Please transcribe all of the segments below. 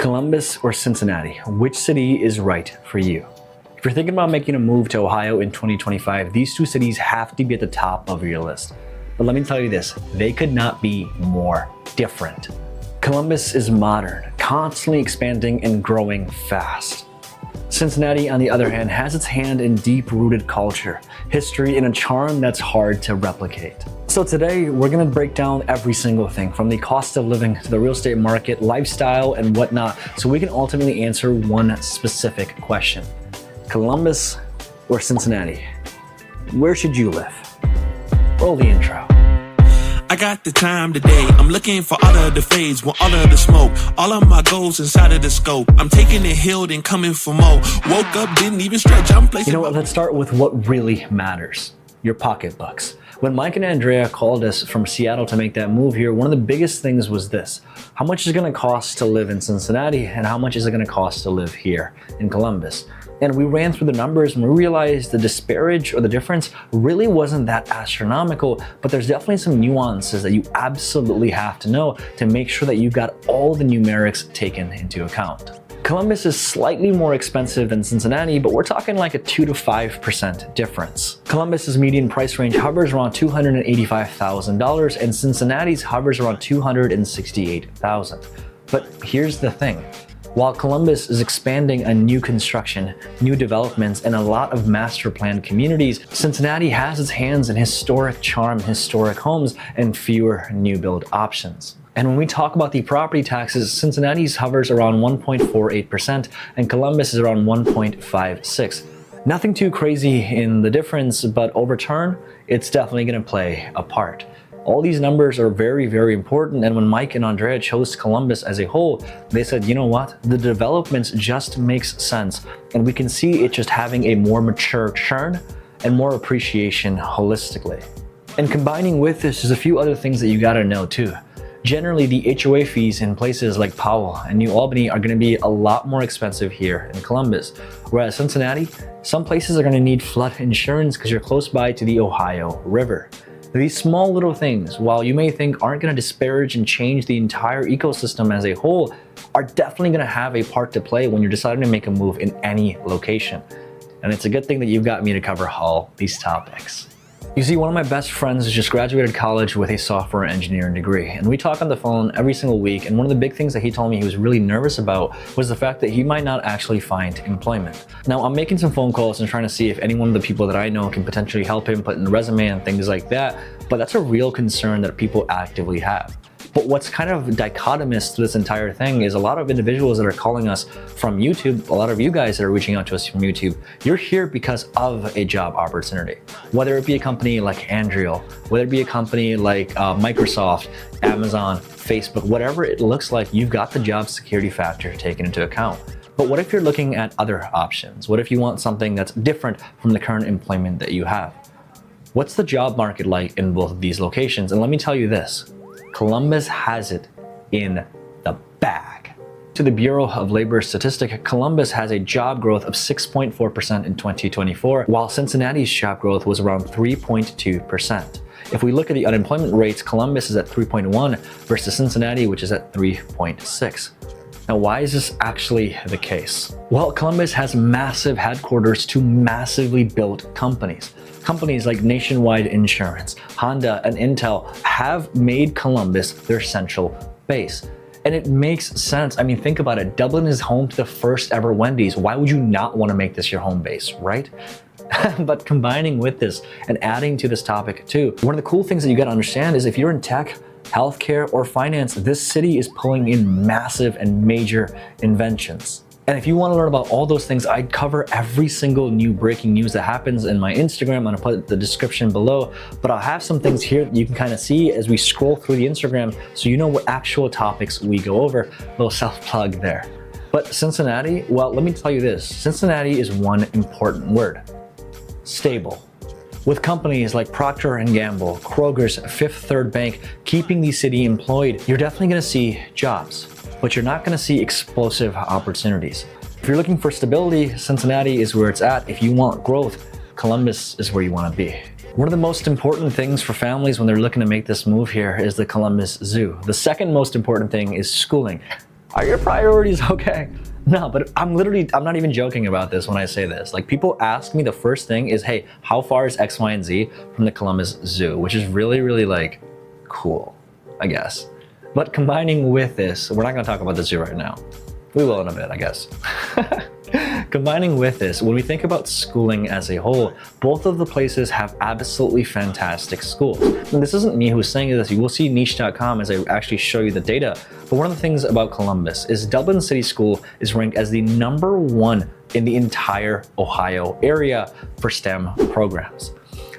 Columbus or Cincinnati, which city is right for you? If you're thinking about making a move to Ohio in 2025, these two cities have to be at the top of your list. But let me tell you this, they could not be more different. Columbus is modern, constantly expanding and growing fast. Cincinnati, on the other hand, has its hand in deep-rooted culture, history, and a charm that's hard to replicate. So today, we're gonna break down every single thing, from the cost of living to the real estate market, lifestyle, and whatnot, so we can ultimately answer one specific question. Columbus or Cincinnati? Where should you live? Roll the intro. I got the time today. I'm looking for all of the fades, want all of the smoke. All of my goals inside of the scope. I'm taking it healed and coming for more. Woke up, didn't even stretch. I'm placing. You know what? Let's start with what really matters. Your pocketbooks. When Mike and Andrea called us from Seattle to make that move here, one of the biggest things was this. How much is it going to cost to live in Cincinnati and how much is it going to cost to live here in Columbus? And we ran through the numbers and we realized the disparage or the difference really wasn't that astronomical, but there's definitely some nuances that you absolutely have to know to make sure that you got all the numerics taken into account. Columbus is slightly more expensive than Cincinnati, but we're talking like a 2 to 5% difference. Columbus's median price range hovers around $285,000 and Cincinnati's hovers around $268,000. But here's the thing. While Columbus is expanding on new construction, new developments, and a lot of master planned communities, Cincinnati has its hands in historic charm, historic homes, and fewer new build options. And when we talk about the property taxes, Cincinnati's hovers around 1.48% and Columbus is around 1.56%. Nothing too crazy in the difference, but over turn, it's definitely going to play a part. All these numbers are very, very important, and when Mike and Andrea chose Columbus as a whole, they said, you know what, the developments just makes sense, and we can see it just having a more mature churn and more appreciation holistically. And combining with this, there's a few other things that you gotta know too. Generally, the HOA fees in places like Powell and New Albany are gonna be a lot more expensive here in Columbus, whereas Cincinnati, some places are gonna need flood insurance because you're close by to the Ohio River. These small little things, while you may think aren't going to disparage and change the entire ecosystem as a whole, are definitely going to have a part to play when you're deciding to make a move in any location. And it's a good thing that you've got me to cover all these topics. You see, one of my best friends just graduated college with a software engineering degree, and we talk on the phone every single week, and one of the big things that he told me he was really nervous about was the fact that he might not actually find employment. Now, I'm making some phone calls and trying to see if any one of the people that I know can potentially help him put in the resume and things like that, but that's a real concern that people actively have. But what's kind of dichotomous to this entire thing is a lot of individuals that are calling us from YouTube, a lot of you guys that are reaching out to us from YouTube, you're here because of a job opportunity. Whether it be a company like Andreal, whether it be a company like Microsoft, Amazon, Facebook, whatever it looks like, you've got the job security factor taken into account. But what if you're looking at other options? What if you want something that's different from the current employment that you have? What's the job market like in both of these locations? And let me tell you this. Columbus has it in the bag. To the Bureau of Labor Statistics, Columbus has a job growth of 6.4% in 2024, while Cincinnati's job growth was around 3.2%. If we look at the unemployment rates, Columbus is at 3.1 versus Cincinnati, which is at 3.6. Now, why is this actually the case? Well, Columbus has massive headquarters to massively built companies. Companies like Nationwide Insurance, Honda, and Intel have made Columbus their central base. And it makes sense. I mean, think about it. Dublin is home to the first ever Wendy's. Why would you not want to make this your home base, right? But combining with this and adding to this topic too, one of the cool things that you got to understand is if you're in tech, healthcare, or finance, this city is pulling in massive and major inventions. And if you want to learn about all those things, I cover every single new breaking news that happens in my Instagram. I'm going to put the description below, but I'll have some things here that you can kind of see as we scroll through the Instagram so you know what actual topics we go over. A little self-plug there. But Cincinnati, well, let me tell you this. Cincinnati is one important word. Stable. With companies like Procter & Gamble, Kroger's, Fifth Third Bank keeping the city employed, you're definitely going to see jobs. But you're not going to see explosive opportunities. If you're looking for stability, Cincinnati is where it's at. If you want growth, Columbus is where you want to be. One of the most important things for families when they're looking to make this move here is the Columbus Zoo. The second most important thing is schooling. Are your priorities okay? No, but I'm not even joking about this when I say this. Like, people ask me, the first thing is, hey, how far is X, Y, and Z from the Columbus Zoo? Which is really, really like cool, I guess. But combining with this, we're not gonna talk about the zoo right now. We will in a bit, I guess. Combining with this, when we think about schooling as a whole, both of the places have absolutely fantastic schools. And this isn't me who's saying this. You will see niche.com as I actually show you the data. But one of the things about Columbus is Dublin City School is ranked as the #1 in the entire Ohio area for STEM programs.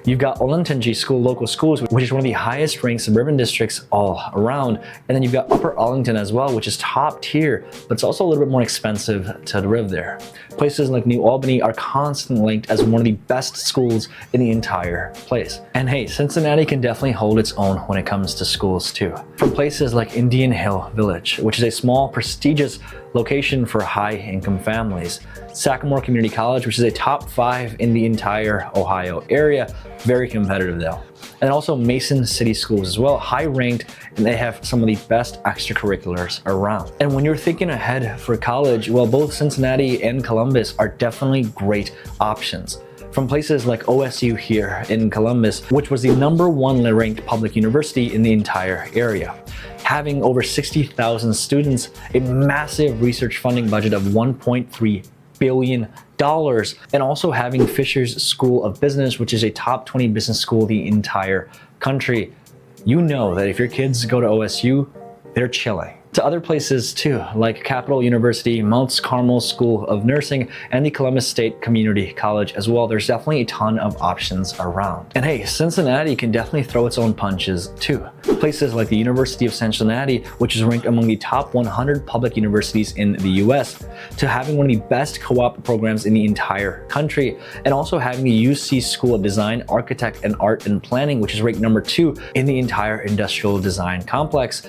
You've got Olentangy School Local Schools, which is one of the highest ranked suburban districts all around. And then you've got Upper Arlington as well, which is top tier, but it's also a little bit more expensive to live there. Places like New Albany are constantly linked as one of the best schools in the entire place. And hey, Cincinnati can definitely hold its own when it comes to schools too. From places like Indian Hill Village, which is a small, prestigious location for high-income families. Sagamore Community College, which is a top 5 in the entire Ohio area, very competitive though. And also Mason City Schools as well, high ranked, and they have some of the best extracurriculars around. And when you're thinking ahead for college, well, both Cincinnati and Columbus are definitely great options. From places like OSU here in Columbus, which was the #1 ranked public university in the entire area. Having over 60,000 students, a massive research funding budget of $1.3 billion, and also having Fisher's School of Business, which is a top 20 business school in the entire country. You know that if your kids go to OSU, they're chilling. To other places too, like Capital University, Mount Carmel School of Nursing, and the Columbus State Community College as well. There's definitely a ton of options around. And hey, Cincinnati can definitely throw its own punches too. Places like the University of Cincinnati, which is ranked among the top 100 public universities in the US, to having one of the best co-op programs in the entire country, and also having the UC School of Design, Architect, and Art and Planning, which is ranked #2 in the entire industrial design complex.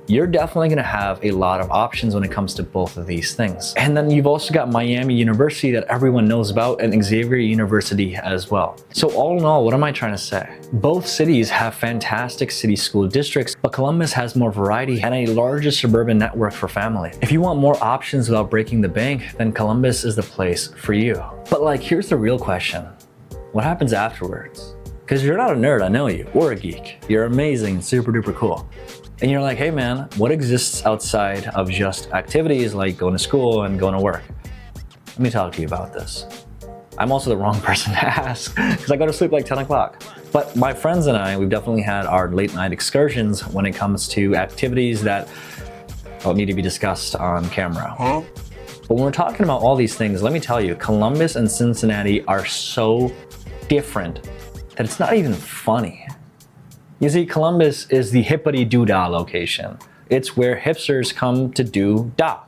You're definitely gonna have a lot of options when it comes to both of these things. And then you've also got Miami University that everyone knows about, and Xavier University as well. So all in all, what am I trying to say? Both cities have fantastic city school districts, but Columbus has more variety and a larger suburban network for family. If you want more options without breaking the bank, then Columbus is the place for you. But like, here's the real question. What happens afterwards? Because you're not a nerd, I know you, or a geek. You're amazing, super duper cool. And you're like, hey man, what exists outside of just activities like going to school and going to work? Let me talk to you about this. I'm also the wrong person to ask because I go to sleep like 10 o'clock. But my friends and I, we've definitely had our late night excursions when it comes to activities that don't need to be discussed on camera. But when we're talking about all these things, let me tell you, Columbus and Cincinnati are so different that it's not even funny. You see, Columbus is the hippity-doo-dah location. It's where hipsters come to do da.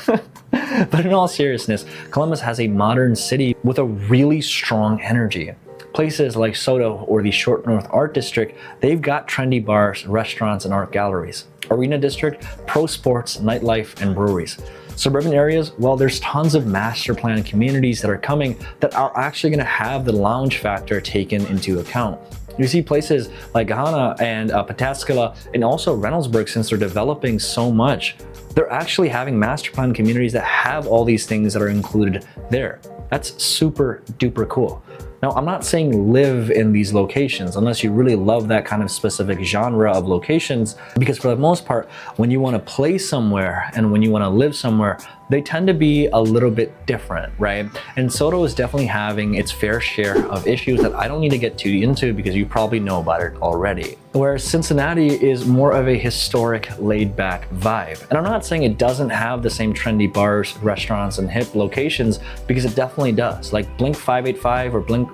But in all seriousness, Columbus has a modern city with a really strong energy. Places like Soto or the Short North Art District, they've got trendy bars, restaurants, and art galleries. Arena District, pro sports, nightlife, and breweries. Suburban areas, well, there's tons of master plan communities that are coming that are actually gonna have the lounge factor taken into account. You see places like Ghana and Pataskala, and also Reynoldsburg, since they're developing so much, they're actually having master plan communities that have all these things that are included there. That's super duper cool. Now, I'm not saying live in these locations unless you really love that kind of specific genre of locations, because for the most part, when you want to play somewhere and when you want to live somewhere, they tend to be a little bit different, right? And Soto is definitely having its fair share of issues that I don't need to get too into because you probably know about it already. Whereas Cincinnati is more of a historic, laid-back vibe. And I'm not saying it doesn't have the same trendy bars, restaurants, and hip locations, because it definitely does. Like Blink 585 or Blink,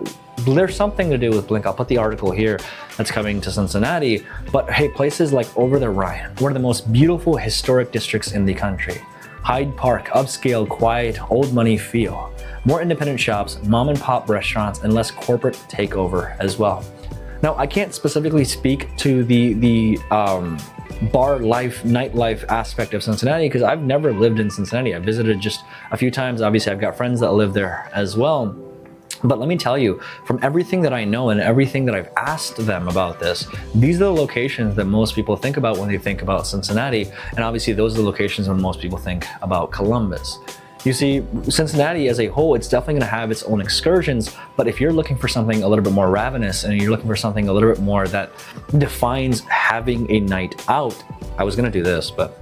there's something to do with Blink. I'll put the article here that's coming to Cincinnati. But hey, places like Over the Rhine, one of the most beautiful historic districts in the country. Hyde Park, upscale, quiet, old money feel. More independent shops, mom and pop restaurants, and less corporate takeover as well. Now, I can't specifically speak to the bar life, nightlife aspect of Cincinnati because I've never lived in Cincinnati. I visited just a few times. Obviously, I've got friends that live there as well. But let me tell you, from everything that I know and everything that I've asked them about this, these are the locations that most people think about when they think about Cincinnati. And obviously those are the locations when most people think about Columbus. You see, Cincinnati as a whole, it's definitely going to have its own excursions, but if you're looking for something a little bit more ravenous and you're looking for something a little bit more that defines having a night out, I was going to do this, but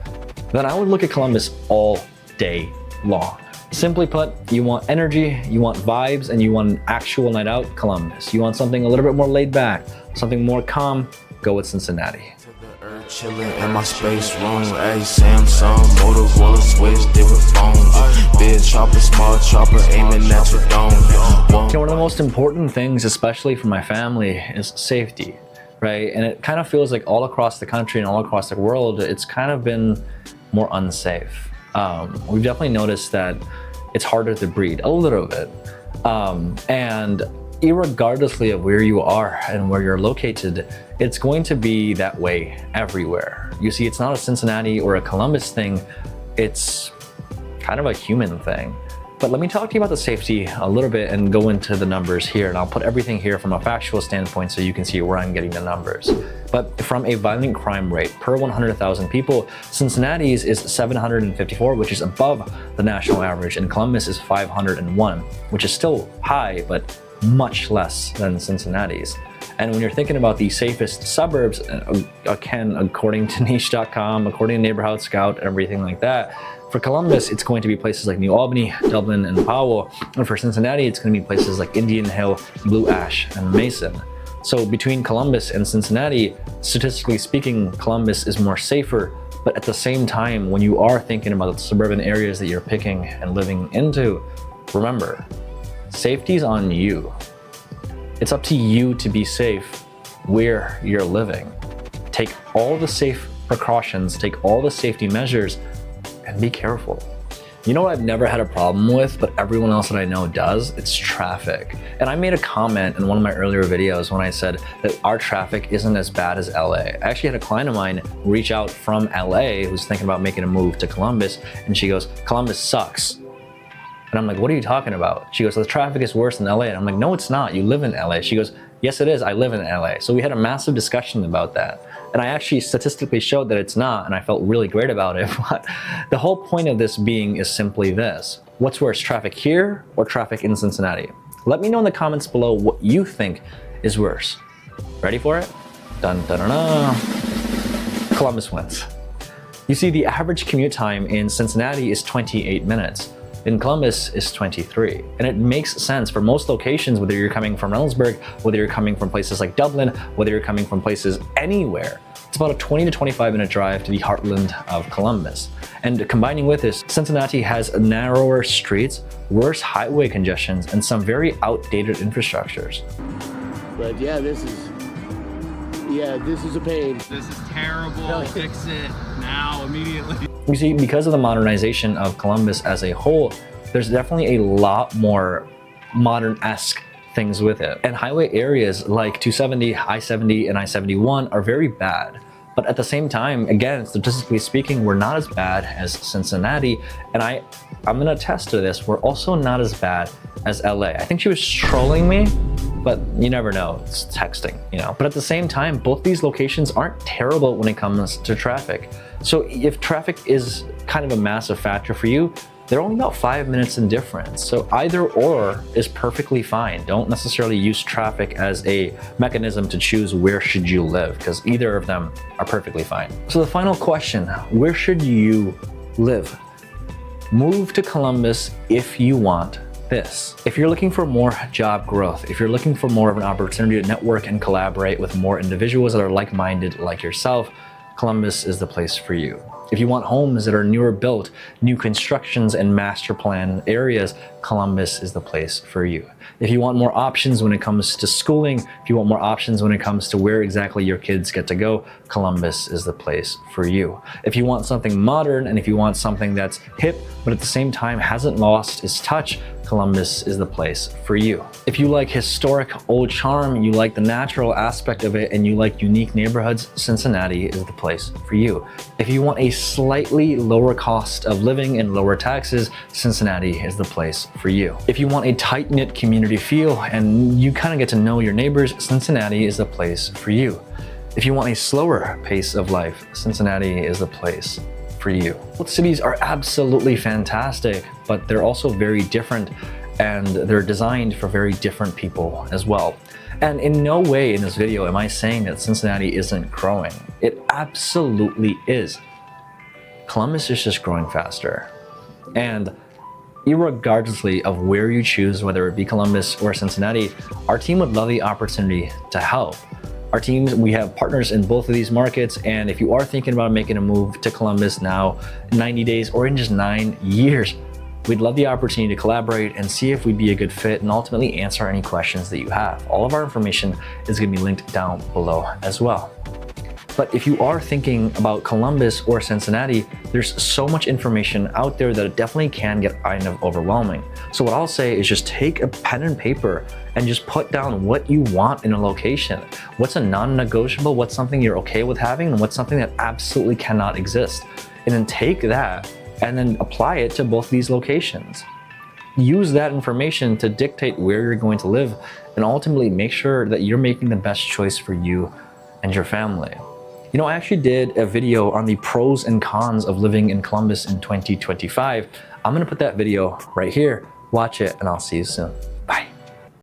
then I would look at Columbus all day long. Simply put, you want energy, you want vibes, and you want an actual night out, Columbus. You want something a little bit more laid back, something more calm, go with Cincinnati. Chillin' in my space room, a Samsung, Motorola switch, different phones. Big chopper, small chopper, aiming at your dome. One of the most important things, especially for my family, is safety, right? And it kind of feels like all across the country and all across the world, it's kind of been more unsafe. We've definitely noticed that it's harder to breathe a little bit. And irregardlessly of where you are and where you're located, it's going to be that way everywhere. You see, it's not a Cincinnati or a Columbus thing, it's kind of a human thing. But let me talk to you about the safety a little bit and go into the numbers here, and I'll put everything here from a factual standpoint so you can see where I'm getting the numbers. But from a violent crime rate per 100,000 people, Cincinnati's is 754, which is above the national average, and Columbus is 501, which is still high, but much less than Cincinnati's. And when you're thinking about the safest suburbs, again, according to niche.com, according to Neighborhood Scout, everything like that, for Columbus, it's going to be places like New Albany, Dublin, and Powell. And for Cincinnati, it's going to be places like Indian Hill, Blue Ash, and Mason. So between Columbus and Cincinnati, statistically speaking, Columbus is more safer. But at the same time, when you are thinking about the suburban areas that you're picking and living into, remember, safety's on you. It's up to you to be safe where you're living. Take all the safe precautions, take all the safety measures, and be careful. You know what I've never had a problem with, but everyone else that I know does? It's traffic. And I made a comment in one of my earlier videos when I said that our traffic isn't as bad as LA. I actually had a client of mine reach out from LA who's thinking about making a move to Columbus, and she goes, Columbus sucks. And I'm like, what are you talking about? She goes, the traffic is worse than LA. And I'm like, no, it's not. You live in LA. She goes, yes, it is. I live in LA. So we had a massive discussion about that. And I actually statistically showed that it's not, and I felt really great about it. But the whole point of this being is simply this. What's worse, traffic here or traffic in Cincinnati? Let me know in the comments below what you think is worse. Ready for it? Dun dun dun dun. Columbus wins. You see, the average commute time in Cincinnati is 28 minutes. In Columbus is 23. And it makes sense for most locations, whether you're coming from Reynoldsburg, whether you're coming from places like Dublin, whether you're coming from places anywhere. It's about a 20 to 25 minute drive to the heartland of Columbus. And combining with this, Cincinnati has narrower streets, worse highway congestions, and some very outdated infrastructures. But yeah, this is a pain. This is terrible. Fix it now, immediately. You see, because of the modernization of Columbus as a whole, there's definitely a lot more modern-esque things with it. And highway areas like 270, I-70, and I-71 are very bad. But at the same time, again, statistically speaking, we're not as bad as Cincinnati. And I'm gonna attest to this, we're also not as bad as LA. I think she was trolling me, but you never know, it's texting, you know. But at the same time, both these locations aren't terrible when it comes to traffic. So if traffic is kind of a massive factor for you, they're only about 5 minutes in difference. So either or is perfectly fine. Don't necessarily use traffic as a mechanism to choose where should you live, because either of them are perfectly fine. So the final question, where should you live? Move to Columbus if you want this. If you're looking for more job growth, if you're looking for more of an opportunity to network and collaborate with more individuals that are like-minded like yourself, Columbus is the place for you. If you want homes that are newer built, new constructions and master plan areas, Columbus is the place for you. If you want more options when it comes to schooling, if you want more options when it comes to where exactly your kids get to go, Columbus is the place for you. If you want something modern and if you want something that's hip, but at the same time hasn't lost its touch, Columbus is the place for you. If you like historic old charm, you like the natural aspect of it, and you like unique neighborhoods, Cincinnati is the place for you. If you want a slightly lower cost of living and lower taxes, Cincinnati is the place for you. If you want a tight-knit community feel and you kind of get to know your neighbors, Cincinnati is the place for you. If you want a slower pace of life, Cincinnati is the place for you. Both cities are absolutely fantastic, but they're also very different, and they're designed for very different people as well. And in no way in this video am I saying that Cincinnati isn't growing. It absolutely is. Columbus is just growing faster. And irregardlessly of where you choose, whether it be Columbus or Cincinnati, our team would love the opportunity to help. Our teams, we have partners in both of these markets, and if you are thinking about making a move to Columbus now, 90 days or in just 9 years, we'd love the opportunity to collaborate and see if we'd be a good fit and ultimately answer any questions that you have. All of our information is going to be linked down below as well. But if you are thinking about Columbus or Cincinnati, there's so much information out there that it definitely can get kind of overwhelming. So what I'll say is just take a pen and paper and just put down what you want in a location. What's a non-negotiable, what's something you're okay with having, and what's something that absolutely cannot exist. And then take that and then apply it to both these locations. Use that information to dictate where you're going to live and ultimately make sure that you're making the best choice for you and your family. You know, I actually did a video on the pros and cons of living in Columbus in 2025. I'm gonna put that video right here. Watch it and I'll see you soon.